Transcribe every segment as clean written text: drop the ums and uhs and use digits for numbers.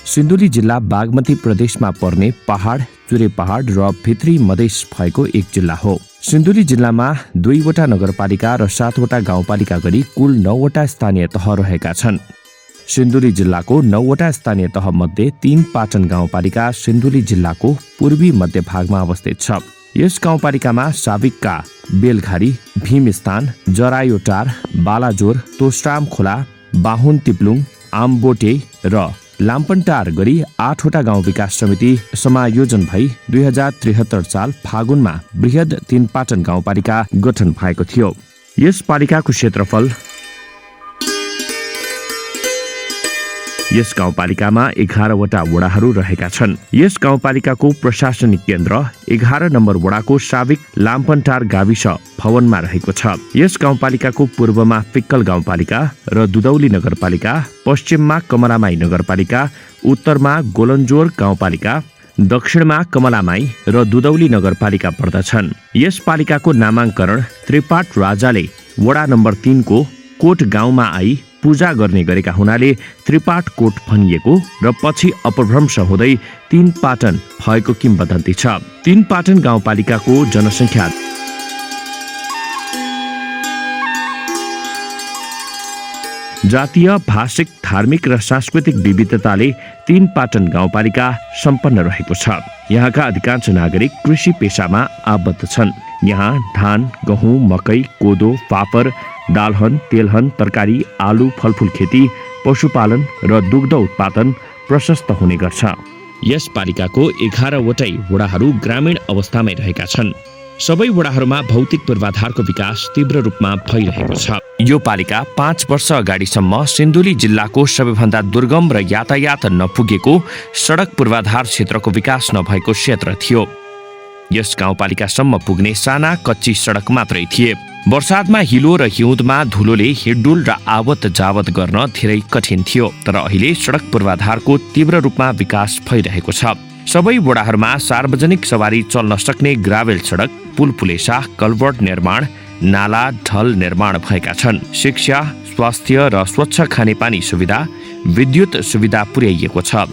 सिन्धुली जिल्ला बागमती प्रदेशमा पर्ने पहाड, चुरे पहाड र भित्री मधेस भएको एक जिल्ला हो। सिन्धुली जिल्लामा 2वटा नगरपालिका र 7वटा गाउँपालिका गरी कुल 9वटा स्थानीय तह रहेका छन्। सिन्धुली जिल्लाको 9वटा स्थानीय तह मध्ये 3 पाटन गाउँपालिका सिन्धुली जिल्लाको पूर्वी मध्य भागमा अवस्थित छ। यस गाउँपालिकामा साविकका, बेलघारी, भीमस्थान, जरायोटार, बालाजोर, तोस्टाम खोला, बाहुन तिप्लुङ, आम्बोटे र लाम्पन्टार गरी 8वटा गाउँ विकास समिति समायोजन भई 2073 साल फागुनमा बृहद 3 पाटन गाउँपालिका गठन भएको थियो। यस पालिकाको क्षेत्रफल यस गाउँपालिकामा 11वटा वडाहरू रहेका छन्। यस गाउँपालिकाको प्रशासनिक केन्द्र 11 नम्बर वडाको साविक लाम्पन्टार गाविस भवनमा रहेको छ। यस गाउँपालिकाको पूर्वमा फिक्कल गाउँपालिका र दुधौली नगरपालिका, पश्चिममा कमलामाई नगरपालिका, उत्तरमा गोलन्जोर गाउँपालिका, दक्षिणमा कमलामाई र दुधौली नगरपालिका पर्दछन्। यस पालिकाको नामाङ्करण त्रिपाट राजाले वडा नम्बर 3 को कोट गाउँमा आई पूजा गर्ने गरेका हुनाले त्रिपाट कोट भनिएको र पछि अपभ्रंश हुँदै 3 पाटन भएको किम्वदन्ती छ। 3 पाटन गाउँपालिकाको जनसङ्ख्या जातीय, भाषिक, धार्मिक र सांस्कृतिक विविधताले 3 पाटन गाउँपालिका सम्पन्न रहेको छ। यहाँका अधिकांश नागरिक कृषि पेशामा आबद्ध छन्। यहाँ धान, गहुँ, मकै, कोदो, फापर, दालहन, तेलहन, तरकारी, आलु, फलफुल खेती, पशुपालन र दुग्ध उत्पादन प्रशस्त हुने गर्छ। यस पालिकाको 11वटै वडाहरू ग्रामीण अवस्थामै रहेका छन्। सबै वडाहरूमा भौतिक पूर्वाधारको विकास तीव्र रूपमा भइरहेको छ। यो पालिका 5 वर्ष अगाडिसम्म सिन्धुली जिल्लाको सबैभन्दा दुर्गम र यातायात नपुगेको सडक पूर्वाधार क्षेत्रको विकास नभएको क्षेत्र थियो। यस गाउँपालिकासम्म पुग्ने साना कच्ची सडक मात्रै थिए। वर्षातमा हिलो र हिउँदमा धुलोले हिडडुल र आवत जावत गर्न धेरै कठिन थियो। तर अहिले सडक पूर्वाधारको तीव्र रूपमा विकास भइरहेको छ। सबै वडाहरूमा सार्वजनिक सवारी चल्न सक्ने ग्राभेल सडक, पुल पुलेसा, कल्भर्ट निर्माण, नाला, ढल निर्माण भएका छन्। शिक्षा, स्वास्थ्य र स्वच्छ खानेपानी सुविधा, विद्युत सुविधा पुर्याइएको छ।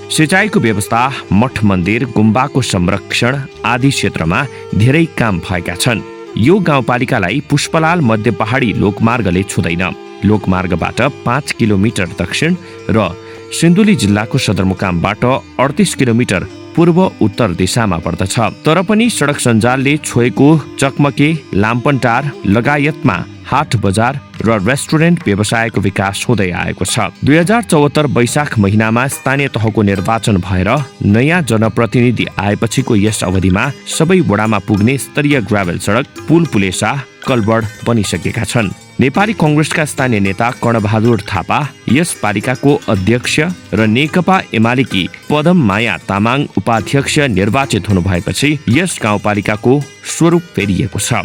सिँचाइको व्यवस्था, मठ मन्दिर, गुम्बाको संरक्षण आदि क्षेत्रमा धेरै काम भएका छन्। यो गाउँपालिकालाई पुष्पलाल मध्य पहाडी लोकमार्गले छुँदैन। लोकमार्गबाट 5 किलोमिटर दक्षिण र सिन्धुली जिल्लाको सदरमुकामबाट 38 किलोमिटर पूर्व उत्तर दिशामा पर्दछ। तर पनि सडक सञ्जालले छोएको चकमके, लाम्पन्टार लगायतमा हाट बजार र रेस्टुरेन्ट व्यवसायको विकास हुँदै आएको छ। 2074 वैशाख महिनामा स्थानीय तहको निर्वाचन भएर नयाँ जनप्रतिनिधि आएपछिको यस अवधिमा सबै वडामा पुग्ने स्तरीय ग्राभेल सडक, पुल पुलेसा, कल्भर्ट बनिसकेका छन्। नेपाली कङ्ग्रेसका स्थानीय नेता कर्णबहादुर थापा यस पालिकाको अध्यक्ष र नेकपा एमालेकी पदम माया तामाङ उपाध्यक्ष निर्वाचित हुनुभएपछि यस गाउँपालिकाको स्वरूप फेरिएको छ।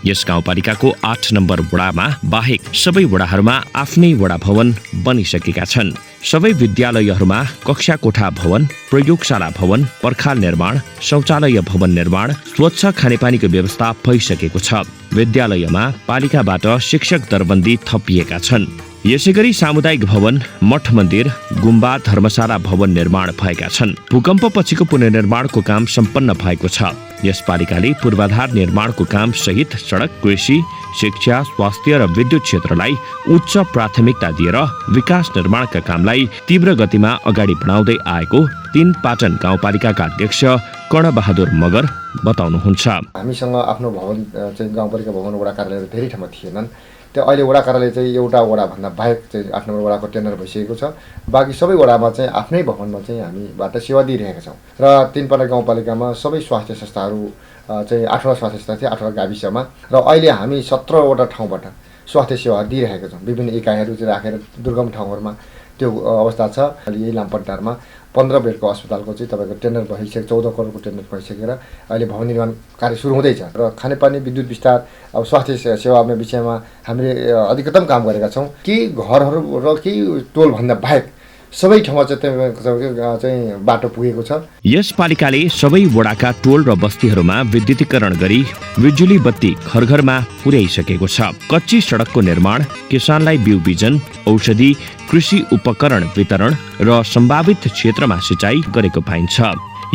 यस गाउँपालिकाको 8 नम्बर वडामा बाहेक सबै वडाहरूमा आफ्नै वडा भवन बनिसकेका छन्। सबै विद्यालयहरूमा कक्षा कोठा भवन, प्रयोगशाला भवन, पर्खाल निर्माण, शौचालय भवन निर्माण, स्वच्छ खानेपानीको व्यवस्था भइसकेको छ। विद्यालयमा पालिकाबाट शिक्षक दरबन्दी थपिएका छन्। यसैगरी सामुदायिक भवन, मठ मन्दिर, गुम्बा, धर्मशाला भवन निर्माण भएका छन्। भूकम्प पछिको पुनर्निर्माणको काम सम्पन्न भएको छ। यस पालिकाले पूर्वाधार निर्माणको काम सहित सडक, कृषि, शिक्षा, स्वास्थ्य र विद्युत क्षेत्रलाई उच्च प्राथमिकता दिएर विकास निर्माणका कामलाई तीव्र गतिमा अगाडि बढाउँदै आएको 3 पाटन गाउँपालिकाका अध्यक्ष कर्णबहादुर मगर बताउनुहुन्छ। हामीसँग आफ्नो भवन चाहिँ गाउँपालिका भवन वडा कार्यालयहरू धेरै ठाउँमा थिएनन्। त्यो अहिले वडा कार्यालय चाहिँ एउटा वडाभन्दा बाहेक चाहिँ 8 नम्बर वडाको टेन्डर भइसकेको छ। बाँकी सबै वडामा चाहिँ आफ्नै भवनमा चाहिँ हामीबाट सेवा दिइरहेका छौँ। र 3 पाटन गाउँपालिकामा सबै स्वास्थ्य संस्थाहरू चाहिँ 8वटा स्वास्थ्य संस्था थिए 8वटा गाविसमा, र अहिले हामी 17वटा ठाउँबाट स्वास्थ्य सेवा दिइरहेका छौँ। विभिन्न इकाइहरू चाहिँ राखेर दुर्गम ठाउँहरूमा त्यो अवस्था छ। यही लाम्पन्टारमा 15 बेडको अस्पतालको चाहिँ तपाईँको टेन्डर भइसक्यो, 14 करोडको टेन्डर भइसकेर अहिले भवन निर्माण कार्य सुरु हुँदैछ। र खानेपानी, विद्युत विस्तार, अब स्वास्थ्य सेवामा विषयमा हामीले अधिकतम काम गरेका छौँ। केही घरहरू र केही टोलभन्दा बाहेक सबै ठाउँमा चाहिँ बाटो पुगेको छ। यस पालिकाले सबै वडाका टोल र बस्तीहरूमा विद्युतीकरण गरी बिजुली बत्ती घर घरमा पुर्याइसकेको छ। कच्ची सडकको निर्माण, किसानलाई बिउ बिजन, औषधि, कृषि उपकरण वितरण र सम्भावित क्षेत्रमा सिँचाइ गरेको पाइन्छ।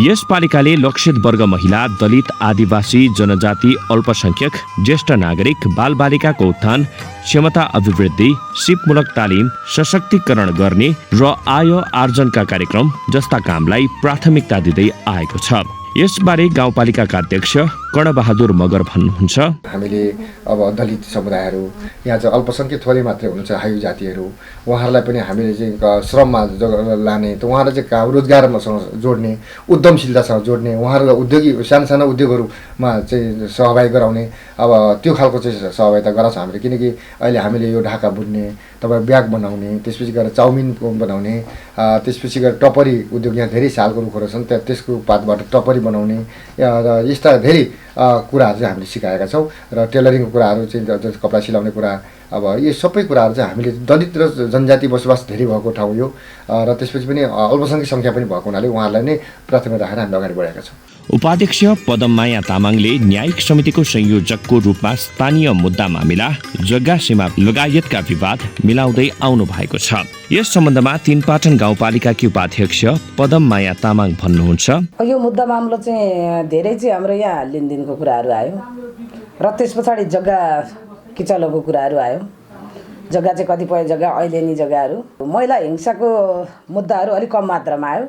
यस पालिकाले लक्षित वर्ग महिला, दलित, आदिवासी, जनजाति, अल्पसंख्यक, ज्येष्ठ नागरिक, बालबालिकाको उत्थान, क्षमता अभिवृद्धि, सिपमूलक तालिम, सशक्तिकरण गर्ने र आय आर्जनका कार्यक्रम जस्ता कामलाई प्राथमिकता दिँदै आएको छ। यसबारे गाउँपालिकाका अध्यक्ष कर्णबहादुर मगर भन्नुहुन्छ, हामीले अब दलित समुदायहरू, यहाँ चाहिँ अल्पसङ्ख्यक थोरै मात्रै हुनुहुन्छ, हायु जातिहरू, उहाँहरूलाई पनि हामीले चाहिँ श्रममा लाने, त उहाँहरूलाई चाहिँ काम रोजगारमासँग जोड्ने, उद्यमशीलतासँग जोड्ने, उहाँहरूलाई उद्योगी साना उद्योगहरूमा चाहिँ सहभागी गराउने, अब त्यो खालको चाहिँ सहभागिता गराउँछ हामीले। किनकि अहिले हामीले यो ढाका बुन्ने, तपाईँ ब्याग बनाउने, त्यसपछि गएर चाउमिन बनाउने, त्यसपछि गएर टपरी उद्योग, यहाँ धेरै सालको रुखहरू छन्, त्यसको पातबाट टपरी बनाउने, यस्ता धेरै कुराहरू चाहिँ हामीले सिकाएका छौँ। र टेलरिङको कुराहरू चाहिँ कपडा सिलाउने कुरा, अब यो सबै कुराहरू चाहिँ हामीले दलित र जनजाति बसोबास धेरै भएको ठाउँ यो, र त्यसपछि पनि अल्पसङ्ख्यक सङ्ख्या पनि भएको हुनाले उहाँहरूलाई नै प्राथमिकता राखेर हामीले अगाडि बढाएका छौँ। उपाध्यक्ष पदममाया तामाङले न्यायिक समितिको संयोजकको रूपमा स्थानीय मुद्दा मामिला, जग्गा सीमा लगायतका विवाद मिलाउँदै आउनु भएको छ। यस सम्बन्धमा तीनपाटन गाउँपालिकाकी उपाध्यक्ष पदममाया तामाङ भन्नुहुन्छ, यो मुद्दा मामला चाहिँ धेरै चाहिँ हाम्रो यहाँ लेनदेनको कुराहरू आयो र त्यस पछाडि जग्गा किचलोको कुराहरू आयो। जग्गा चाहिँ कतिपय जग्गा अहिलेनी जग्गाहरू, महिला हिंसाको मुद्दाहरू अलिक कम मात्रामा आयो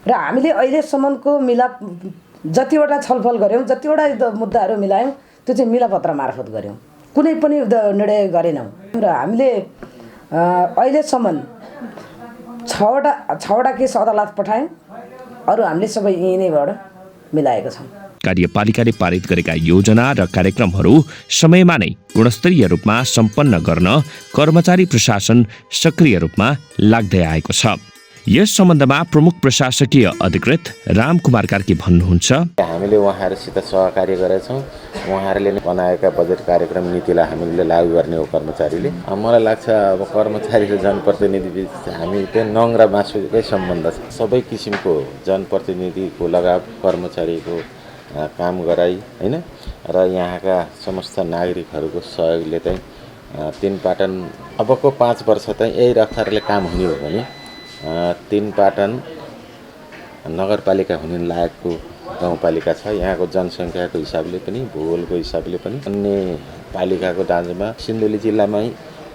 र हामीले अहिलेसम्मको मिलाप जतिवटा छलफल गऱ्यौँ, जतिवटा मुद्दाहरू मिलायौँ, त्यो चाहिँ मिलापत्र मार्फत गऱ्यौँ, कुनै पनि निर्णय गरेनौँ। र हामीले अहिलेसम्म 6वटा केस अदालत पठायौँ, अरू हामीले सबै यहीँ नैबाट मिलाएका छौँ। कार्यपालिकाले पारित गरेका योजना र कार्यक्रमहरू समयमा नै गुणस्तरीय रूपमा सम्पन्न गर्न कर्मचारी प्रशासन सक्रिय रूपमा लाग्दै आएको छ। यस सम्बन्धमा प्रमुख प्रशासकीय अधिकृत रामकुमार कार्की भन्नुहुन्छ, हामीले उहाँहरूसित सहकार्य गरेछौँ। उहाँहरूले बनाएका बजेट कार्यक्रम नीतिलाई हामीले लागू गर्ने हो कर्मचारीले। मलाई लाग्छ अब कर्मचारी र जनप्रतिनिधि बिच हामी चाहिँ नङ र मासुकै सम्बन्ध छ। सबै किसिमको जनप्रतिनिधिको लगाव, कर्मचारीको काम गराई होइन, र यहाँका समस्त नागरिकहरूको सहयोगले चाहिँ तीनपाटन अबको 5 वर्ष चाहिँ यही रफ्तारले काम हुने हो भने तीनपाटन नगरपालिका हुने लायकको गाउँपालिका छ। यहाँको जनसङ्ख्याको हिसाबले पनि, भूगोलको हिसाबले पनि अन्य पालिकाको दाँजोमा सिन्धुली जिल्लामै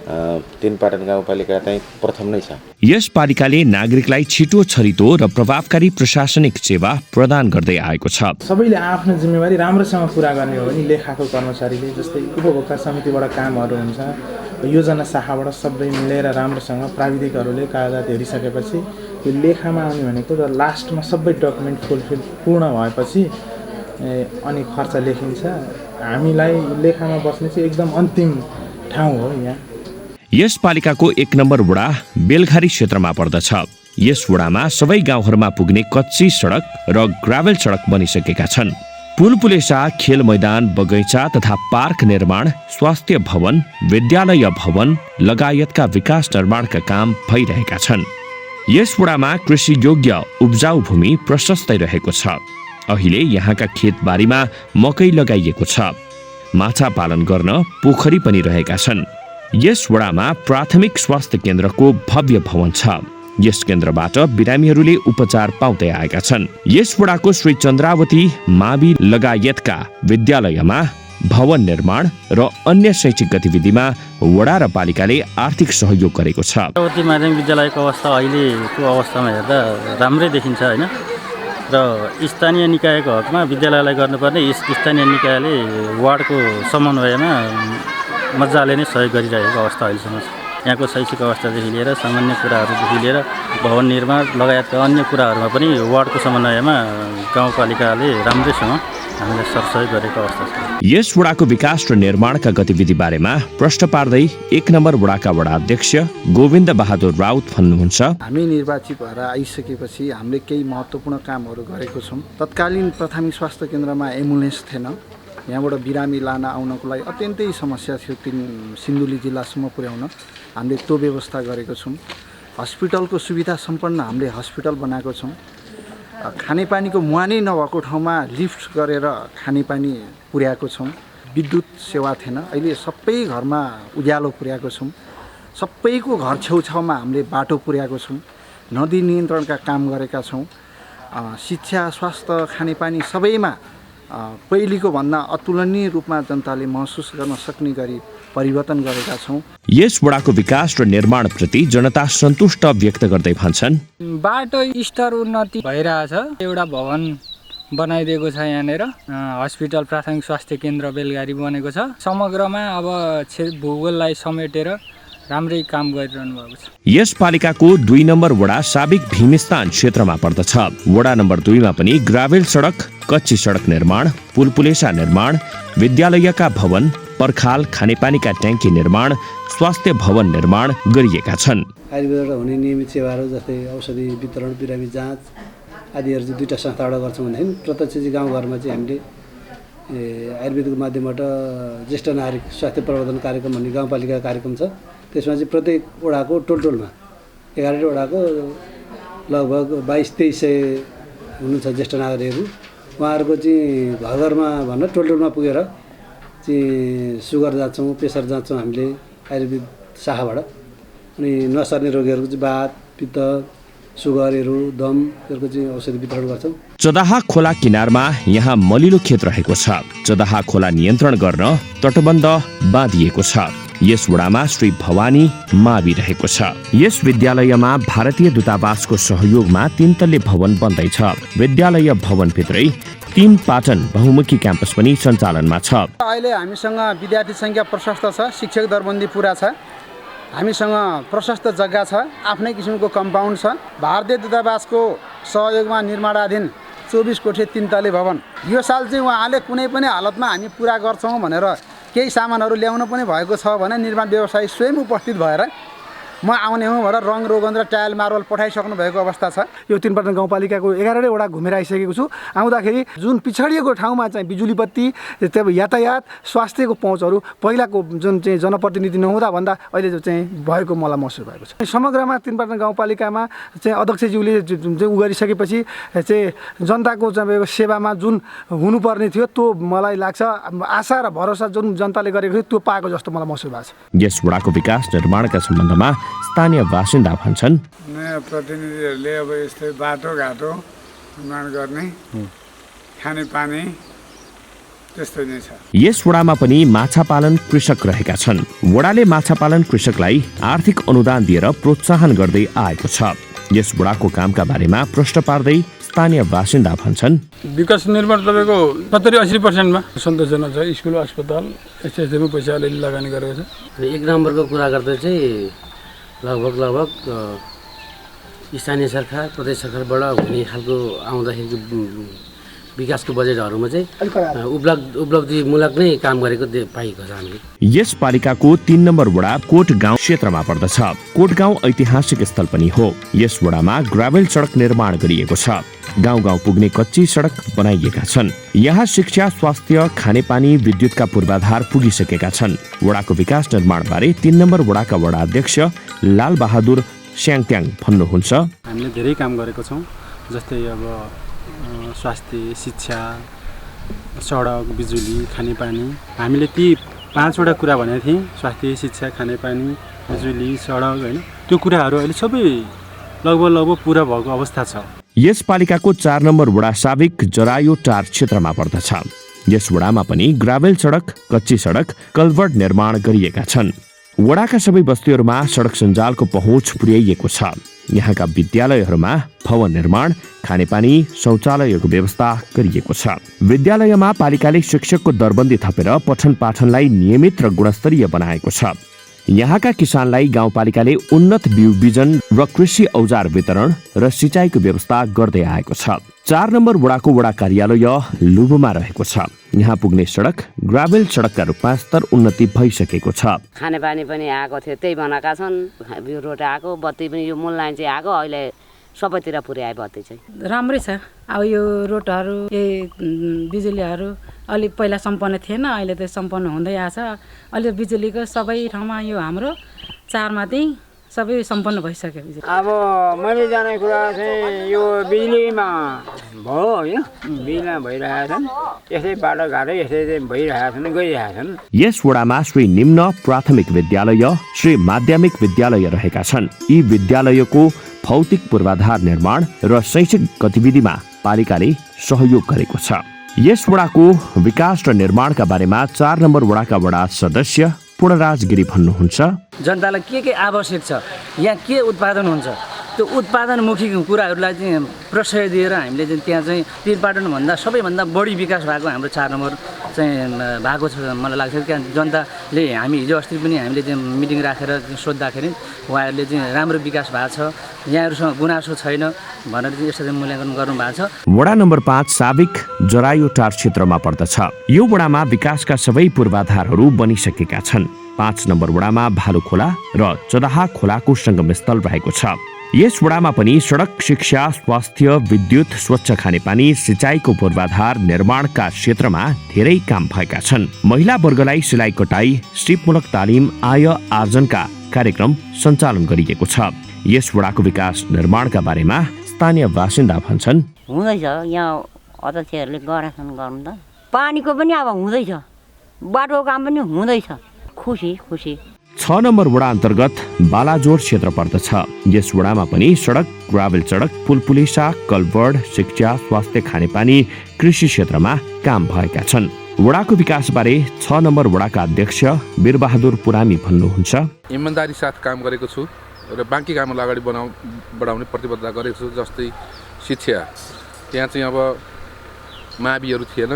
तीनपाटन गाउँपालिका चाहिँ प्रथम नै छ। यस पालिकाले नागरिकलाई छिटो, छरितो र प्रभावकारी प्रशासनिक सेवा प्रदान गर्दै आएको छ। सबैले आफ्नो जिम्मेवारी राम्रोसँग पुरा गर्ने हो भने लेखाको कर्मचारीले, जस्तै उपभोक्ता समितिबाट कामहरू हुन्छ, योजना शाखाबाट सबै मिलेर राम्रोसँग प्राविधिकहरूले कागजात हेरिसकेपछि यो लेखामा आउने भनेको र लास्टमा सबै डकुमेन्ट फुलफिल पूर्ण भएपछि अनि खर्च लेखिन्छ। हामीलाई लेखामा बस्ने चाहिँ एकदम अन्तिम ठाउँ हो यहाँ। यस पालिकाको 1 नम्बर वडा बेलघारी क्षेत्रमा पर्दछ। यस वडामा सबै गाउँहरूमा पुग्ने कच्ची सडक र ग्राभेल सडक बनिसकेका छन्। पुल पुलेसा, खेल मैदान, बगैँचा तथा पार्क निर्माण, स्वास्थ्य भवन, विद्यालय भवन लगायतका विकास निर्माणका काम भइरहेका छन्। यस वडामा कृषि योग्य उब्जाउ भूमि प्रशस्तै रहेको छ। अहिले यहाँका खेतबारीमा मकै लगाइएको छ। माछा पालन गर्न पोखरी पनि रहेका छन्। यस वडामा प्राथमिक स्वास्थ्य केन्द्रको भव्य भवन छ। यस केन्द्रबाट बिरामीहरूले उपचार पाउँदै आएका छन्। यस वडाको श्री चन्द्रावती मावि लगायतका विद्यालयमा भवन निर्माण र अन्य शैक्षिक गतिविधिमा वडा र पालिकाले आर्थिक सहयोग गरेको छ। चन्द्रावती माध्यमिक विद्यालयको अवस्था अहिलेको अवस्थामा हेर्दा राम्रै देखिन्छ होइन, र स्थानीय निकायको हकमा विद्यालयलाई गर्नुपर्ने स्थानीय निकायले वार्डको समन्वयमा मजाले नै सहयोग गरिरहेको अवस्था अहिलेसम्म छ। यहाँको शैक्षिक अवस्थादेखि लिएर सामान्य कुराहरूदेखि लिएर भवन निर्माण लगायतका अन्य कुराहरूमा पनि वार्डको समन्वयमा गाउँपालिकाले राम्रैसँग हामीले सरसहयोग गरेको अवस्था छ। यस वडाको विकास र निर्माणका गतिविधि बारेमा प्रश्न पार्दै 1 नम्बर वडाका वडा अध्यक्ष गोविन्द बहादुर राउत भन्नुहुन्छ, हामी निर्वाचित भएर आइसकेपछि हामीले केही महत्त्वपूर्ण कामहरू गरेको छौँ। तत्कालीन प्राथमिक स्वास्थ्य केन्द्रमा एम्बुलेन्स थिएन। यहाँबाट बिरामी लान आउनको लागि अत्यन्तै समस्या थियो। सिन्धुली जिल्लासम्म पुर्याउन हामीले त्यो व्यवस्था गरेको छौँ। हस्पिटलको सुविधा सम्पन्न हामीले हस्पिटल बनाएको छौँ। खानेपानीको मुहानै नभएको ठाउँमा लिफ्ट गरेर खानेपानी पुर्याएको छौँ। विद्युत सेवा थिएन, अहिले सबै घरमा उज्यालो पुर्याएको छौँ। सबैको घर छेउछाउमा हामीले बाटो पुर्याएको छौँ। नदी नियन्त्रणका काम गरेका छौँ। शिक्षा, स्वास्थ्य, खानेपानी सबैमा पहिलेको भन्दा अतुलनीय रूपमा जनताले महसुस गर्न सक्ने गरी परिवर्तन गरेका छौँ। यस वडाको विकास र निर्माणप्रति जनता सन्तुष्ट व्यक्त गर्दै भन्छन्, बाटो स्तर उन्नति भइरहेछ। एउटा भवन बनाइदिएको छ यहाँनिर, हस्पिटल प्राथमिक स्वास्थ्य केन्द्र बेलगारी बनेको छ। समग्रमा अब भूगोललाई समेटेर राम्रै काम गरिरहनु भएको छ। यस पालिकाको 2 नम्बर वडा साबिक भीमस्थान क्षेत्रमा पर्दछ। वडा नम्बर 2 मा पनि ग्राभेल सडक, कच्ची सडक निर्माण, पुलपुलेसा निर्माण, विद्यालयका भवन, पर्खाल, खानेपानीका ट्याङ्की निर्माण, स्वास्थ्य भवन निर्माण गरिएका छन्। आयुर्वेदबाट हुने नियमित सेवाहरू जस्तै औषधि वितरण, बिरामी जाँच आदिहरू चाहिँ 2टा संस्थाबाट गर्छौँ भनेदेखि प्रत्यक्ष चाहिँ गाउँघरमा चाहिँ हामीले आयुर्वेदको माध्यमबाट ज्येष्ठ नागरिक स्वास्थ्य प्रवर्धन कार्यक्रम भन्ने गाउँपालिका कार्यक्रम छ। त्यसमा चाहिँ प्रत्येक वडाको टोलटोलमा 11 वडाको लगभग 2200-2300 हुनुहुन्छ ज्येष्ठ नागरिकहरू। उहाँहरूको चाहिँ घर घरमा भन्दा टोलटोलमा पुगेर चाहिँ सुगर जाँच्छौँ, प्रेसर जाँच्छौँ हामीले आयुर्वेद शाखाबाट। अनि नसर्ने रोगीहरूको चाहिँ बात, पित्त, सुगरहरू, दमहरूको चाहिँ औषधि वितरण गर्छौँ। चदाहा खोला किनारमा यहाँ मलिलो खेत रहेको छ। चदाहा खोला नियन्त्रण गर्न तटबन्ध बाँधिएको छ। यस वडामा श्री भवानी मावि रहेको छ। यस विद्यालयमा भारतीय दूतावासको सहयोगमा 3 तल्ले भवन बन्दैछ। विद्यालय भवनभित्रै 3 पाटन बहुमुखी क्याम्पस पनि सञ्चालनमा छ। अहिले हामीसँग विद्यार्थी सङ्ख्या प्रशस्त छ, शिक्षक दरबन्दी पुरा छ, हामीसँग प्रशस्त जग्गा छ, आफ्नै किसिमको कम्पाउन्ड छ। भारतीय दूतावासको सहयोगमा निर्माणाधीन 24 कोठे 3 तल्ले भवन यो साल चाहिँ उहाँले कुनै पनि हालतमा हामी पुरा गर्छौँ भनेर केही सामानहरू ल्याउनु पनि भएको छ भने निर्माण व्यवसायी स्वयं उपस्थित भएर म आउने हुँ भनेर रङ रोगन र टायल मार्बल पठाइसक्नु भएको अवस्था छ। यो 3 पाटन गाउँपालिकाको 11 वडा घुमेर आइसकेको छु। आउँदाखेरि जुन पिछडिएको ठाउँमा चाहिँ बिजुली बत्ती, यातायात, स्वास्थ्यको पहुँचहरू पहिलाको जुन चाहिँ जनप्रतिनिधि नहुँदा भन्दा अहिले चाहिँ भएको मलाई महसुस भएको छ। समग्रमा 3 पाटन गाउँपालिकामा चाहिँ अध्यक्षज्यूले चाहिँ उ गरिसकेपछि चाहिँ जनताको चाहिँ सेवामा जुन हुनुपर्ने थियो त्यो मलाई लाग्छ आशा र भरोसा जुन जनताले गरेको थियो त्यो पाएको जस्तो मलाई महसुस भएको छ। यस वडाको विकास निर्माणका सम्बन्धमा स्थानीय बासिन्दा भन्छन्, नयाँ प्रतिनिधिहरूले अब यस्तै बाटोघाटो निर्माण गर्ने, खानेपानी त्यस्तै नै छ। यस वडामा पनि माछा पालन कृषक रहेका छन्। वडाले माछा पालन कृषकलाई आर्थिक अनुदान दिएर प्रोत्साहन गर्दै आएको छ। यस वडाको कामका बारेमा प्रश्न पार्दै स्थानीय बासिन्दा भन्छन्, विकास निर्माण तपाईँको 70-80%मा सन्तोषजनक छ। स्कुल, अस्पताल यस्तैमा पैसा अलिअलि लगानी गरेको छ। 1 नम्बरको कुरा गर्दा चाहिँ लगभग स्थानीय सरकार, प्रदेश सरकारबाट हुने खालको आउँदाखेरि विकासको बजेटहरूमा चाहिँ उपलब्धिमूलक नै काम गरेको पाइएको छ हामीले। यस पालिकाको 3 नम्बर वडा कोट गाउँ क्षेत्रमा पर्दछ। कोट गाउँ ऐतिहासिक स्थल पनि हो। यस वडामा ग्राभेल सडक निर्माण गरिएको छ। गाउँ पुग्ने कच्ची सडक बनाइएका छन्। यहाँ शिक्षा, स्वास्थ्य, खानेपानी, विद्युतका पूर्वाधार पुगिसकेका छन्। वडाको विकास निर्माणबारे 3 नम्बर वडाका वडा अध्यक्ष लाल बहादुर स्याङत्याङ भन्नुहुन्छ, हामीले धेरै काम गरेको छौँ। जस्तै अब स्वास्थ्य, शिक्षा, सडक, बिजुली, खानेपानी, हामीले ती 5वटा कुरा भनेको थियौँ। स्वास्थ्य, शिक्षा, खानेपानी, बिजुली, सडक, होइन, त्यो कुराहरू अहिले सबै लगभग पुरा भएको अवस्था छ। यस पालिकाको 4 नम्बर वडा साबिक जरायो टार क्षेत्रमा पर्दछ। यस वडामा पनि ग्राभेल सडक, कच्ची सडक, कल्भर्ट निर्माण गरिएका छन्। वडाका सबै बस्तीहरूमा सडक सञ्जालको पहुँच पुर्याइएको छ। यहाँका विद्यालयहरूमा भवन निर्माण, खानेपानी, शौचालयको व्यवस्था गरिएको छ। विद्यालयमा पालिकाले शिक्षकको दरबन्दी थपेर पठन पाठनलाई नियमित र गुणस्तरीय बनाएको छ। यहाँका किसानलाई गाउँपालिकाले उन्नत बिउ बिजन र कृषि औजार वितरण र सिँचाइको व्यवस्था गर्दै आएको छ। 4 नम्बर वडाको वडा कार्यालय लुबोमा रहेको छ। यहाँ पुग्ने सडक ग्राभेल सडकका रूपमा स्तर उन्नति भइसकेको छ। खानेपानी पनि आएको थियो, त्यही बनाएका छन्। यो रोड आएको, बत्ती पनि यो मूल लाइन चाहिँ आएको, अहिले सबैतिर पुर्याए बत्ती चाहिँ राम्रै छ। अब यो रोडहरू, बिजुलीहरू अलि पहिला सम्पन्न थिएन, अहिले त सम्पन्न हुँदै आछ। अहिले बिजुलीको सबै ठाउँमा यो हाम्रो 4 मा चाहिँ सबै सम्पन्न भइसक्यो। अब मैले जाने कुरा चाहिँ यो बिजुलीमा भयो होइन, बिजुलीमा भइरहेछन्, यसै बाटोघाटो यसै चाहिँ भइरहेछन्, गइरहेछन्। यस वडामा श्री निम्न प्राथमिक विद्यालय, श्री माध्यमिक विद्यालय रहेका छन्। यी विद्यालयको भौतिक पूर्वाधार निर्माण र शैक्षिक गतिविधिमा पालिकाले सहयोग गरेको छ। यस वडाको विकास र निर्माणका बारेमा 4 नम्बर वडाका वडा सदस्य पूर्णराज गिरी भन्नुहुन्छ, जनतालाई के आवश्यक छ, यहाँ के उत्पादन हुन्छ, त्यो उत्पादनमुखी कुराहरूलाई चाहिँ प्रश्रय दिएर हामीले चाहिँ त्यहाँ चाहिँ तीरपाटनभन्दा सबैभन्दा बढी विकास भएको हाम्रो 4 नम्बर चाहिँ भएको छ। मलाई लाग्छ त्यहाँ जनताले हामी हिजो अस्ति पनि हामीले चाहिँ मिटिङ राखेर सोद्धाखेरि उहाँहरूले चाहिँ राम्रो विकास भएको छ, यहाँहरूसँग गुनासो छैन भनेर चाहिँ यसरी मूल्याङ्कन गर्नुभएको छ। वडा नम्बर 5 साबिक जरायोटार क्षेत्रमा पर्दछ। यो वडामा विकासका सबै पूर्वाधारहरू बनिसकेका छन्। 5 नम्बर वडामा भालु खोला र चदाहा खोलाको संगमस्थल रहेको छ। यस वडामा पनि सडक, शिक्षा, स्वास्थ्य, विद्युत, स्वच्छ खानेपानी, सिँचाइको पूर्वाधार निर्माणका क्षेत्रमा धेरै काम भएका छन्। महिला वर्गलाई सिलाइ कटाई, सिपमूलक तालिम, आय आर्जनका कार्यक्रम सञ्चालन गरिएको छ। यस वडाको विकास निर्माणका बारेमा स्थानीय बासिन्दा भन्छन्, हुँदैछ, यहाँ अध्यक्षहरूले गरेछन् गर्नु त, पानीको पनि अब हुँदैछ, बाटोको काम पनि हुँदैछ, खुसी खुसी। 6 नम्बर वडा अन्तर्गत बालाजोर क्षेत्र पर्दछ। यस वडामा पनि सडक, ग्राभेल सडक, पुलपुलिसा, कलवर्ड, शिक्षा, स्वास्थ्य, खानेपानी, कृषि क्षेत्रमा काम भएका छन्। वडाको विकासबारे 6 नम्बर वडाका अध्यक्ष वीरबहादुर पुरामी भन्नुहुन्छ, इमानदारी साथ काम गरेको छु र बाँकी कामलाई अगाडि बढाउने प्रतिबद्धता गरेको छु। जस्तै शिक्षा, त्यहाँ चाहिँ अब माविहरू थिएन,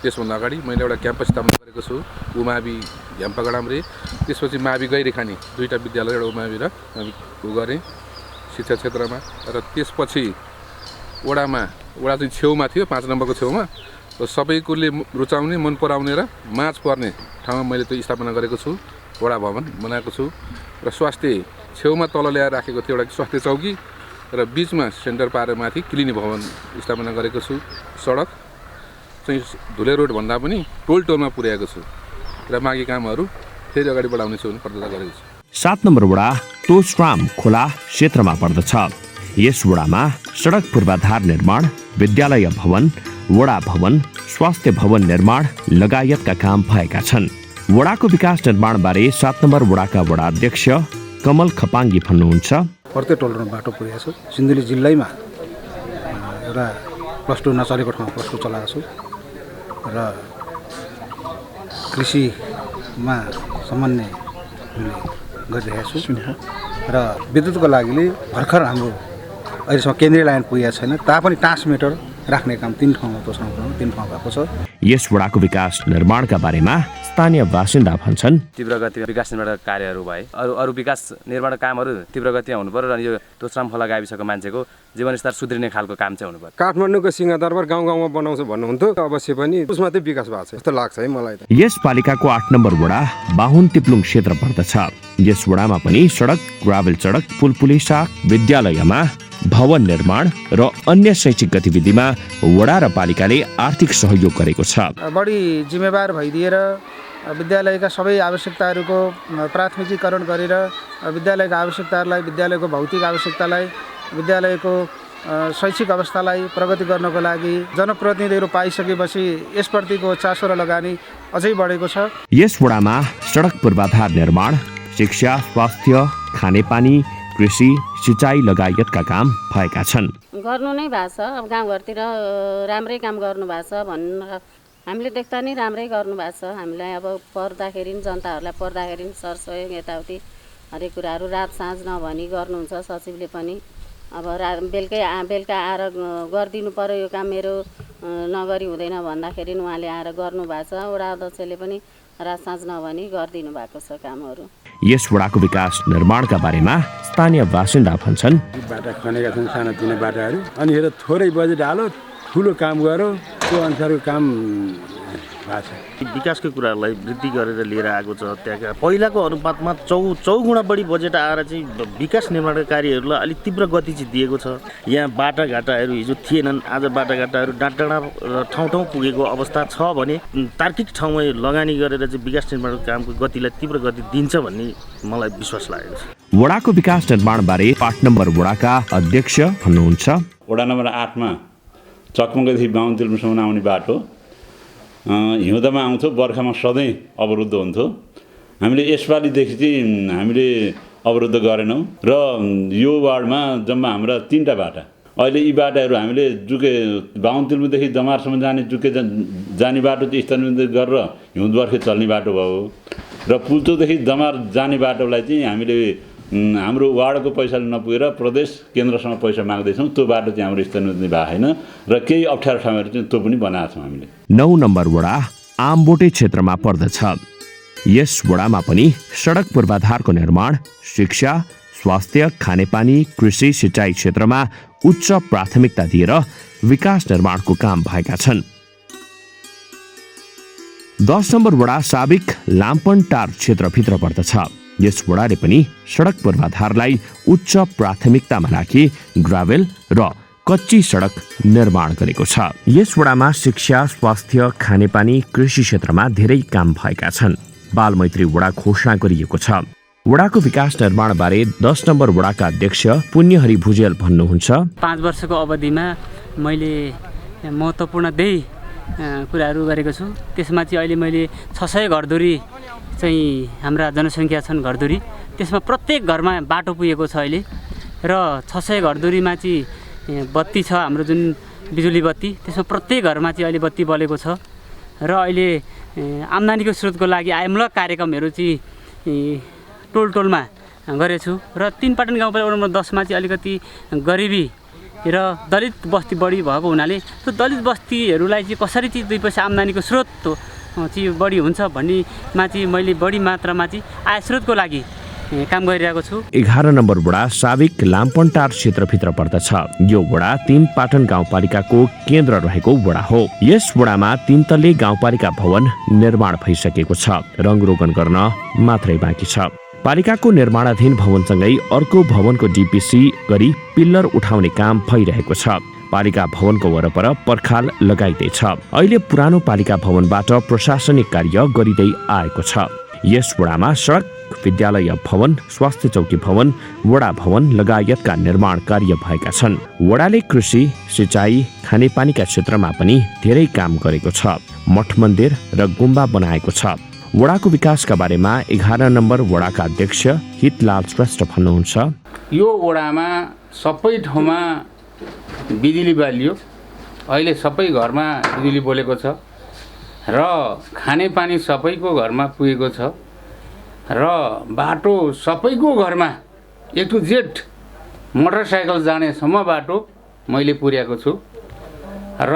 त्यसभन्दा अगाडि मैले एउटा क्याम्पस स्थापना गरेको छु, उमावि झ्याम्पागडामरे। त्यसपछि मावि गैरेखानी 2टा विद्यालय, एउटा उमावि र गरेँ शिक्षा क्षेत्रमा। र त्यसपछि वडा चाहिँ छेउमा थियो, 5 नम्बरको छेउमा, र सबैकोले रुचाउने, मन पराउने र माझ पर्ने ठाउँमा मैले त्यो स्थापना गरेको छु, वडा भवन बनाएको छु। र स्वास्थ्य छेउमा तल ल्याएर राखेको थियो एउटा स्वास्थ्य चौकी, र बिचमा सेन्टर पारेर माथि क्लिनिक भवन स्थापना गरेको छु। सडक चाहिँ धुले रोड भन्दा पनि टोलमा पुर्याएको छु र बाँकी कामहरू फेरि अगाडि बढाउने छु भन्ने प्रतिबद्धता गरेको छु। 7 नम्बर वडा तोस्ट्राम खोला क्षेत्रमा पर्दछ। यस वडामा सडक पूर्वाधार निर्माण, विद्यालय भवन, वडा भवन, स्वास्थ्य भवन निर्माण लगायतका काम भएका छन्। वडाको विकास निर्माणबारे 7 नम्बर वडाका वडा अध्यक्ष कमल खपाङ्गी भन्नुहुन्छ, प्रत्येक टोलमा बाटो पुर्याएको छु। सिन्धुली जिल्लैमा एउटा +2 नचलेको ठाउँमा +2 चलाएको छु र कृषिमा सामान्य गरिरहेको छु र विद्युतको लागि भर्खर हाम्रो अहिलेसम्म केन्द्रीय लाइन पुगेको छैन, तापनि ट्रान्समिटर राख्ने काम 3 ठाउँमा तोस्राउँछौँ, 3 ठाउँ भएको छ। यस वडाको विकास निर्माणका बारेमा स्थानीय बासिन्दा भन्छन्, तीव्र गतिमा विकास निर्माण कार्यहरू भए, अरू विकास निर्माण कामहरू तीव्र गतिमा हुनु पर्यो र यो तोस्राम खोला गाविसको मान्छेको जीवनस्तर सुध्रिने खालको काम चाहिँ हुनु पर्यो। काठमाडौँको सिंहदरबार गाउँ-गाउँमा बनाउँछ भन्नुहुन्थ्यो, अवश्य पनि उसमा चाहिँ विकास भएको छ जस्तो लाग्छ है मलाई त। यस पालिकाको 8 नम्बर वडा बाहुन तिप्लुङ क्षेत्र पर्दछ। यस वडामा पनि सडक, ग्राभेल सडक, पुलपुलिसा, विद्यालयमा भवन निर्माण र अन्य शैक्षिक गतिविधिमा वडा र पालिकाले आर्थिक सहयोग गरेको छ। बढी जिम्मेवार भइदिएर विद्यालयका सबै आवश्यकताहरूको प्राथमिकीकरण गरेर विद्यालयका आवश्यकताहरूलाई, विद्यालयको भौतिक आवश्यकतालाई, विद्यालयको शैक्षिक अवस्थालाई प्रगति गर्नको लागि जनप्रतिनिधिहरू पाइसकेपछि यसप्रतिको चासो र लगानी अझै बढेको छ। यस वडामा सडक पूर्वाधार निर्माण, शिक्षा, स्वास्थ्य, खानेपानी, कृषि, सिँचाइ लगायतका काम भएका छन्। गर्नु नै भएको छ, अब गाउँघरतिर राम्रै काम गर्नु भएको छ भनेर हामीले देख्दा नि राम्रै गर्नु भएको छ। हामीलाई अब पर्दाखेरि जनताहरूलाई पर्दाखेरि सरसहयोग यताउति हरेक कुराहरू रात साँझ नभनी गर्नुहुन्छ सचिवले पनि। अब बेलुका आएर गरिदिनु पर्यो यो काम मेरो नगरी हुँदैन भन्दाखेरि उहाँले आएर गर्नुभएको छ। वडा अध्यक्षले पनि रात साँझ नभनी गरिदिनु भएको छ कामहरू। यस वडाको विकास निर्माणका बारेमा स्थानीय बासिन्दा भन्छन्, बाटा खनेका छन् सानातिना बाटाहरू, अनि हेर थोरै बजेट हालो, ठुलो काम गरो, त्यो अनुसारको काम भएको छ। विकासको कुराहरूलाई वृद्धि गरेर लिएर आएको छ। त्यहाँका पहिलाको अनुपातमा चौगुणा बढी बजेट आएर चाहिँ विकास निर्माणका कार्यहरूलाई अलिक तीव्र गति चाहिँ दिएको छ। यहाँ बाटाघाटाहरू हिजो थिएनन्, आज बाटाघाटाहरू डाँडा ठाउँ पुगेको अवस्था छ भने तार्किक ठाउँमा लगानी गरेर चाहिँ विकास निर्माणको कामको गतिलाई तीव्र गति दिन्छ भन्ने मलाई विश्वास लागेको छ। वडाको विकास निर्माणबारे 8 नम्बर वडाका अध्यक्ष भन्नुहुन्छ। वडा नम्बर 8मा चकमकदेखि बाहुनतिलसम्म आउने बाटो हिउँदमा आउँथ्यो, बर्खामा सधैँ अवरुद्ध हुन्थ्यो। हामीले यसपालिदेखि चाहिँ हामीले अवरुद्ध गरेनौँ र यो वार्डमा जम्मा हाम्रा 3टा बाटा, अहिले यी बाटाहरू हामीले जुके बाहुनतिलदेखि जमारसम्म जाने जुके जाने बाटो चाहिँ स्थानीय गरेर हिउँदबर्खे चल्ने बाटो भयो र पुल्चोकदेखि जमार जाने बाटोलाई चाहिँ हामीले हाम्रो वार्डको पैसाले नपुगेर प्रदेश केन्द्रसँग पैसा माग्दैछौँ। त्यो बाटो चाहिँ हाम्रो स्थानीय भएको छैन र केही अप्ठ्यारो ठाउँहरू चाहिँ त्यो पनि बनाएको छौँ हामीले। 9 नम्बर वडा आमबोटे क्षेत्रमा पर्दछ। यस वडामा पनि सडक पूर्वाधारको निर्माण, शिक्षा, स्वास्थ्य, खानेपानी, कृषि, सिँचाइ क्षेत्रमा उच्च प्राथमिकता दिएर विकास निर्माणको काम भएका छन्। 10 नम्बर वडा साबिक लाम्पनटार क्षेत्रभित्र पर्दछ। यस वडाले पनि सडक पूर्वाधारलाई उच्च प्राथमिकतामा राखी ग्राभेल र कच्ची सडक निर्माण गरेको छ। यस वडामा शिक्षा, स्वास्थ्य, खानेपानी, कृषि क्षेत्रमा धेरै काम भएका छन्। बालमैत्री वडा घोषणा गरिएको छ। वडाको विकास निर्माणबारे 10 नम्बर वडाका अध्यक्ष पुण्यहरि भुजेल भन्नुहुन्छ। 5 वर्षको अवधिमा मैले महत्त्वपूर्ण धेरै कुराहरू गरेको छु। त्यसमा चाहिँ अहिले मैले 600 घरधुरी चाहिँ हाम्रा जनसङ्ख्या छन् घरधुरी, त्यसमा प्रत्येक घरमा बाटो पुगेको छ अहिले र 600 घरधुरीमा चाहिँ बत्ती छ, हाम्रो जुन बिजुली बत्ती, त्यसमा प्रत्येक घरमा चाहिँ अहिले बत्ती बलेको छ र अहिले आम्दानीको स्रोतको लागि आयमूलक कार्यक्रमहरू चाहिँ टोलमा गरेछु र 3 पाटन गाउँपालिका वडा नम्बर 10मा चाहिँ अलिकति गरिबी र दलित बस्ती बढी भएको हुनाले त्यो दलित बस्तीहरूलाई चाहिँ कसरी चाहिँ 2 पैसा आम्दानीको स्रोत चाहिँ बढी हुन्छ भन्नेमा चाहिँ मैले बढी मात्रामा चाहिँ आय स्रोतको लागि काम गरिरहेको छु। 11 नम्बर वडा साबिक लाम्पनटार क्षेत्रभित्र पर्दछ। यो वडा 3 पाटन गाउँपालिकाको केन्द्र रहेको वडा हो। यस वडामा 3 तल्ले गाउँपालिका भवन निर्माण भइसकेको छ, रङरोगन गर्न मात्रै बाँकी छ। पालिकाको निर्माणाधीन भवनसँगै अर्को भवनको डिपिसी गरी पिल्लर उठाउने काम भइरहेको छ। पालिका भवनको वरपर पर्खाल लगाइँदैछ। अहिले पुरानो पालिका भवनबाट प्रशासनिक कार्य गरिँदै आएको छ। यस वडामा सडक, विद्यालय भवन, स्वास्थ्य चौकी भवन, वडा भवन लगायतका निर्माण कार्य भएका छन्। वडाले कृषि, सिँचाइ, खानेपानीका क्षेत्रमा पनि धेरै काम गरेको छ। मठ मन्दिर र गुम्बा बनाएको छ। वडाको विकासका बारेमा 11 नम्बर वडाका अध्यक्ष हितलाल श्रेष्ठ भन्नुहुन्छ। यो वडामा सबै ठाउँमा बिजुली बालियो, अहिले सबै घरमा बिजुली बोलेको छ र खानेपानी सबैको घरमा पुगेको छ र बाटो सबैको घरमा A to Z मोटरसाइकल जानेसम्म बाटो मैले पुर्याएको छु र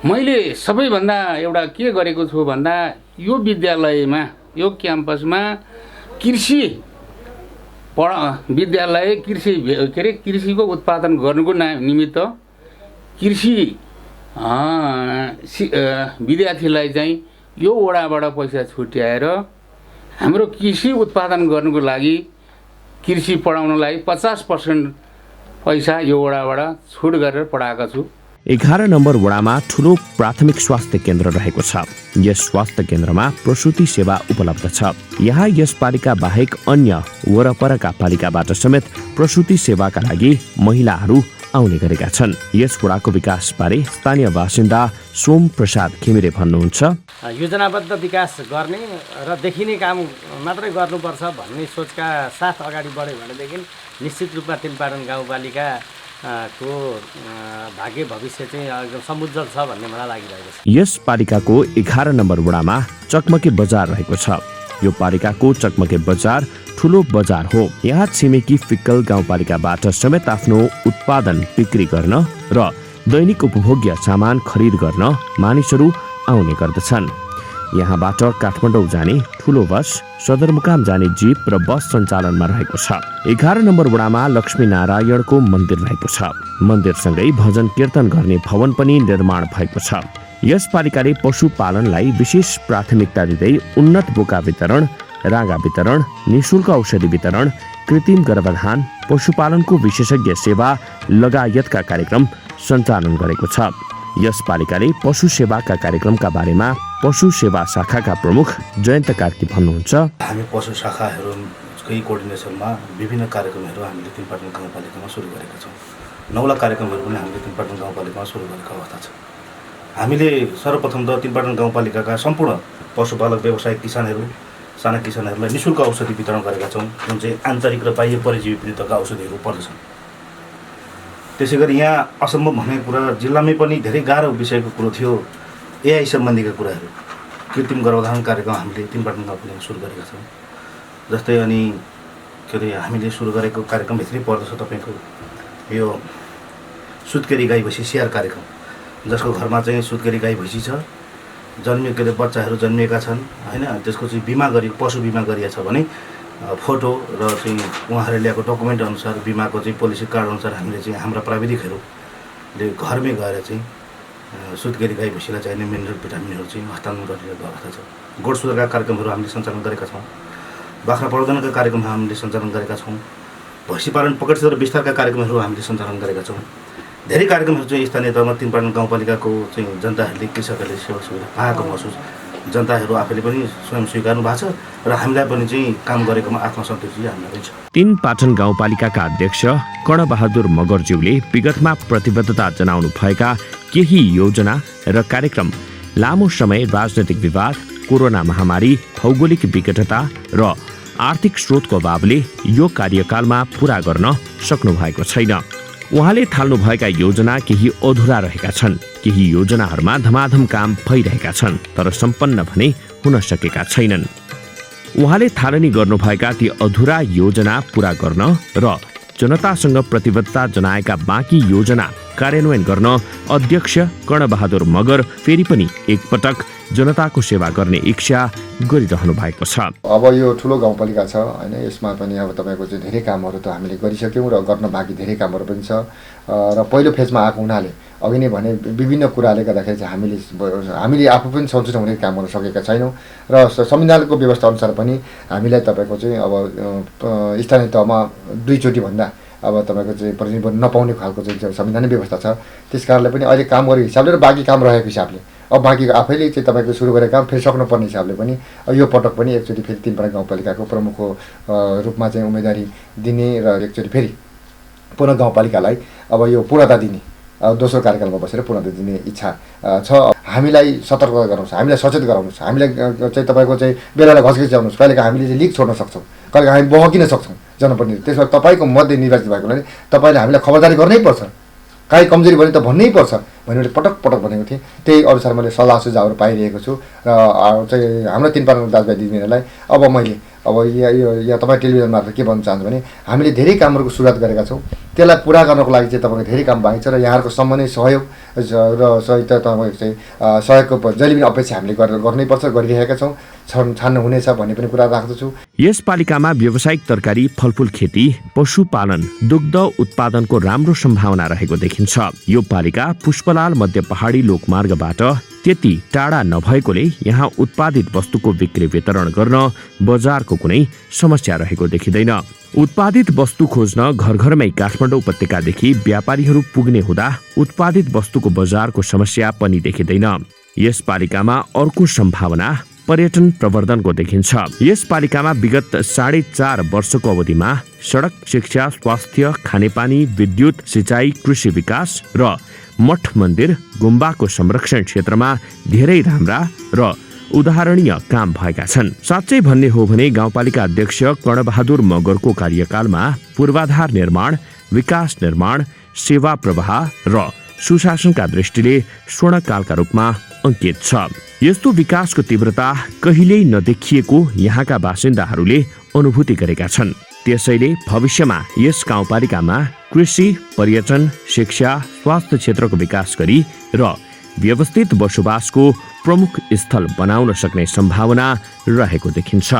मैले सबैभन्दा एउटा के गरेको छु भन्दा यो विद्यालयमा, यो क्याम्पसमा कृषि विद्यालय कृषिको उत्पादन गर्नुको निमित्त कृषि विद्यार्थीलाई चाहिँ यो वडाबाट पैसा छुट्याएर हाम्रो कृषि उत्पादन गर्नुको लागि कृषि पढाउनलाई 50% पैसा यो वडाबाट छुट गरेर पढाएको छु। 11 नम्बर वडामा ठुलो प्राथमिक स्वास्थ्य केन्द्र रहेको छ। यस स्वास्थ्य केन्द्रमा प्रसूति सेवा उपलब्ध छ। यहाँ यस पालिका बाहेक अन्य वरपरका पालिकाबाट समेत प्रसूति सेवाका लागि महिलाहरू आउने गरेका छन्। यस वडाको विकासबारे स्थानीय बासिन्दा सोम प्रसाद घिमिरे भन्नुहुन्छ। योजनाबद्ध विकास गर्ने र देखिने काम मात्रै गर्नुपर्छ भन्ने सोचका साथ अगाडि बढ्यो भनेदेखि निश्चित रूपमा तिनपाटन गाउँपालिका को भाग्य भविष्य चाहिँ एकदम समुज्जल छ भन्ने मलाई लागिरहेको छ। यस पालिकाको 11 नम्बर वडामा चकमके बजार रहेको छ। यो पालिकाको चकमके बजार ठुलो बजार हो। यहाँ छिमेकी फिक्कल गाउँपालिकाबाट समेत आफ्नो उत्पादन बिक्री गर्न र दैनिक उपभोग्य सामान खरिद गर्न मानिसहरू आउने गर्दछन्। यहाँबाट काठमाडौँ जाने ठुलो बस, सदरमुकाम जाने जीप र बस सञ्चालनमा रहेको छ। 11 नम्बर वडामा लक्ष्मी नारायणको मन्दिर रहेको छ। मन्दिरसँगै भजन कीर्तन गर्ने भवन पनि निर्माण भएको छ। यस पालिकाले पशुपालनलाई विशेष प्राथमिकता दिँदै उन्नत बोका वितरण, रागा वितरण, निःशुल्क औषधि वितरण, कृत्रिम गर्भाधान, पशुपालनको विशेषज्ञ सेवा लगायतका कार्यक्रम सञ्चालन गरेको छ। यस पालिकाले पशु सेवाका कार्यक्रमका बारेमा पशु सेवा शाखाका प्रमुख जयन्त कार्की भन्नुहुन्छ। हामी पशु शाखाहरू कै कोअर्डिनेसनमा विभिन्न कार्यक्रमहरू हामीले तीनपाटन गाउँपालिकामा सुरु गरेका छौँ। 9 लाख कार्यक्रमहरू पनि हामीले तीनपाटन गाउँपालिकामा सुरु गरेको अवस्था छ। हामीले सर्वप्रथम त तीनपाटन गाउँपालिकाका सम्पूर्ण पशुपालक व्यवसायिक किसानहरू, साना किसानहरूलाई निःशुल्क औषधि वितरण गरेका छौँ, जुन चाहिँ आन्तरिक र बाह्य परजीवी विरुद्धका औषधिहरू पर्दछन्। त्यसै गरी यहाँ असम्भव भनेको कुरा जिल्लामै पनि धेरै गाह्रो विषयको कुरो थियो, एआई सम्बन्धीका कुराहरू, कृत्रिम गर्भधारण कार्यक्रम हामीले तीनपाटन गाउँपालिकामा सुरु गरेका छौँ। जस्तै अनि के अरे हामीले सुरु गरेको कार्यक्रमभित्रै पर्दछ तपाईँको यो सुत्केरी गाई भैँसी स्याहार कार्यक्रम, जसको घरमा चाहिँ सुत्केरी गाई भैँसी छ, जन्मिएको के अरे बच्चाहरू जन्मिएका छन् होइन, त्यसको चाहिँ बिमा गरी पशु बिमा गरिएको छ भने फोटो र चाहिँ उहाँहरूले ल्याएको डकुमेन्ट अनुसार बिमाको चाहिँ पोलिसी कार्ड अनुसार हामीले चाहिँ हाम्रा प्राविधिकहरूले घरमै गएर चाहिँ सुत्केरी गाई भैँसीलाई चाहिने मिनरल भिटामिनहरू चाहिँ हस्तान्तरण गरिरहेको अवस्था छ। गोठ सुधारका कार्यक्रमहरू हामीले सञ्चालन गरेका छौँ, बाख्रा प्रवर्धनका कार्यक्रमहरू हामीले सञ्चालन गरेका छौँ, भैँसी पालन पकड क्षेत्र विस्तारका कार्यक्रमहरू हामीले सञ्चालन गरेका छौँ। धेरै कार्यक्रमहरू चाहिँ स्थानीय तहमा तीनपाटन गाउँपालिकाको चाहिँ जनताहरूले कृषकहरूले सेवा सुविधा पाएको महसुस जनताहरू आफैले पनि स्वयं स्वीकार्नु भएको छ र हामीलाई पनि चाहिँ काम गरेकोमा आत्मसन्तुष्टि हामीलाई पनि छ। तीनपाटन गाउँपालिकाका अध्यक्ष कर्णबहादुर मगरज्यूले विगतमा प्रतिबद्धता जनाउनु भएका केही योजना र कार्यक्रम लामो समय राजनैतिक विवाद, कोरोना महामारी, भौगोलिक विकटता र आर्थिक स्रोतको अभावले यो कार्यकालमा पूरा गर्न सक्नु भएको छैन। उहाँले थाल्नुभएका योजना केही अधुरा रहेका छन्, केही योजनाहरूमा धमाधम काम भइरहेका छन् तर सम्पन्न भने हुन सकेका छैनन्। उहाँले थालनी गर्नुभएका ती अधुरा योजना पूरा गर्न र जनतासँग प्रतिबद्धता जनाएका बाँकी योजना कार्यान्वयन गर्न अध्यक्ष कर्णबहादुर मगर फेरि पनि एकपटक जनताको सेवा गर्ने इच्छा गरिरहनु भएको छ। अब यो ठुलो गाउँपालिका छ होइन, यसमा पनि अब तपाईँको चाहिँ धेरै कामहरू त हामीले गरिसक्यौँ र गर्न बाँकी धेरै कामहरू पनि छ र पहिलो फेजमा आएको हुनाले अघि नै भने विभिन्न कुराले गर्दाखेरि चाहिँ हामीले आफू पनि सन्तुष्ट हुने काम गर्न सकेका छैनौँ र संविधानको व्यवस्था अनुसार पनि हामीलाई तपाईँको चाहिँ अब स्थानीय तहमा 2 चोटि भन्दा अब तपाईँको चाहिँ प्रतिनिधित्व नपाउने खालको चाहिँ संविधानिक व्यवस्था छ। त्यस कारणले पनि अहिले काम गरेको हिसाबले र बाँकी काम रहेको हिसाबले अब बाँकी आफैले चाहिँ तपाईँको सुरु गरेको काम फेरि सक्नुपर्ने हिसाबले पनि यो पटक पनि एकचोटि फेरि तीनपाटन गाउँपालिकाको प्रमुखको रूपमा चाहिँ उम्मेदवारी दिने र एकचोटि फेरि पुनः गाउँपालिकालाई अब यो पूर्णता दिने दोस्रो कार्यकालमा बसेर पूर्णता दिने इच्छा छ। हामीलाई सतर्कता गराउँछ, हामीलाई सचेत गराउनुहोस्, हामीलाई चाहिँ तपाईँको चाहिँ बेलालाई घस्किचाउनुहोस्। कहिलेका हामीले चाहिँ लिक छोड्न सक्छौँ, कहिलेका हामी बहकिन सक्छौँ जनप्रतिनिधि। त्यसमा तपाईँको मध्ये निर्वाचित भएको हुनाले तपाईँले हामीलाई खबरदारी गर्नै पर्छ, काहीँ कमजोरी भने त भन्नै पर्छ भनेर पटक पटक भनेको थिएँ। त्यही अनुसार मैले सल्लाह सुझावहरू पाइरहेको छु र चाहिँ हाम्रो तीनपाटन दाजुभाइ दिदीबहिनीलाई अब मैले अब यहाँ तपाईँ टेलिभिजन मार्फत के भन्न चाहन्छु भने हामीले धेरै कामहरूको सुरुवात गरेका छौँ, त्यसलाई पुरा गर्नको लागि चाहिँ तपाईँको धेरै काम बाँकी छ र यहाँहरूको सम्बन्धी सहयोग र सहित तपाईँको चाहिँ सहयोगको जहिले पनि अपेक्षा हामीले गर्नैपर्छ, गरिरहेका छौँ, छान्नु हुनेछ भन्ने पनि कुरा राख्दछु। यस पालिकामा व्यावसायिक तरकारी, फलफुल खेती, पशुपालन, दुग्ध उत्पादनको राम्रो सम्भावना रहेको देखिन्छ। यो पालिका पुष्पलाल मध्य पहाडी लोकमार्गबाट त्यति टाढा नभएकोले यहाँ उत्पादित वस्तुको बिक्री वितरण गर्न बजारको कुनै समस्या रहेको देखिँदैन। उत्पादित वस्तु खोज्न घर घरमै काठमाडौँ उपत्यकादेखि व्यापारीहरू पुग्ने हुँदा उत्पादित वस्तुको बजारको समस्या पनि देखिँदैन। यस पालिकामा अर्को सम्भावना पर्यटन प्रवर्धनको देखिन्छ। यस पालिकामा विगत 4.5 वर्षको अवधिमा सडक, शिक्षा, स्वास्थ्य, खानेपानी, विद्युत, सिँचाइ, कृषि विकास र मठ मन्दिर, गुम्बाको संरक्षण क्षेत्रमा धेरै राम्रा र उदाहरणीय काम भएका छन्। साँच्चै भन्ने हो भने गाउँपालिका अध्यक्ष कर्णबहादुर मगरको कार्यकालमा पूर्वाधार निर्माण, विकास निर्माण, सेवा प्रवाह र सुशासनका दृष्टिले स्वर्णकालका रूपमा अंकित छ। यस्तो विकासको तीव्रता कहिल्यै नदेखिएको यहाँका बासिन्दाहरूले अनुभूति गरेका छन्। त्यसैले भविष्यमा यस गाउँपालिकामा कृषि, पर्यटन, शिक्षा, स्वास्थ्य क्षेत्रको विकास गरी र व्यवस्थित बसोबासको प्रमुख स्थल बनाउन सक्ने सम्भावना रहेको देखिन्छ।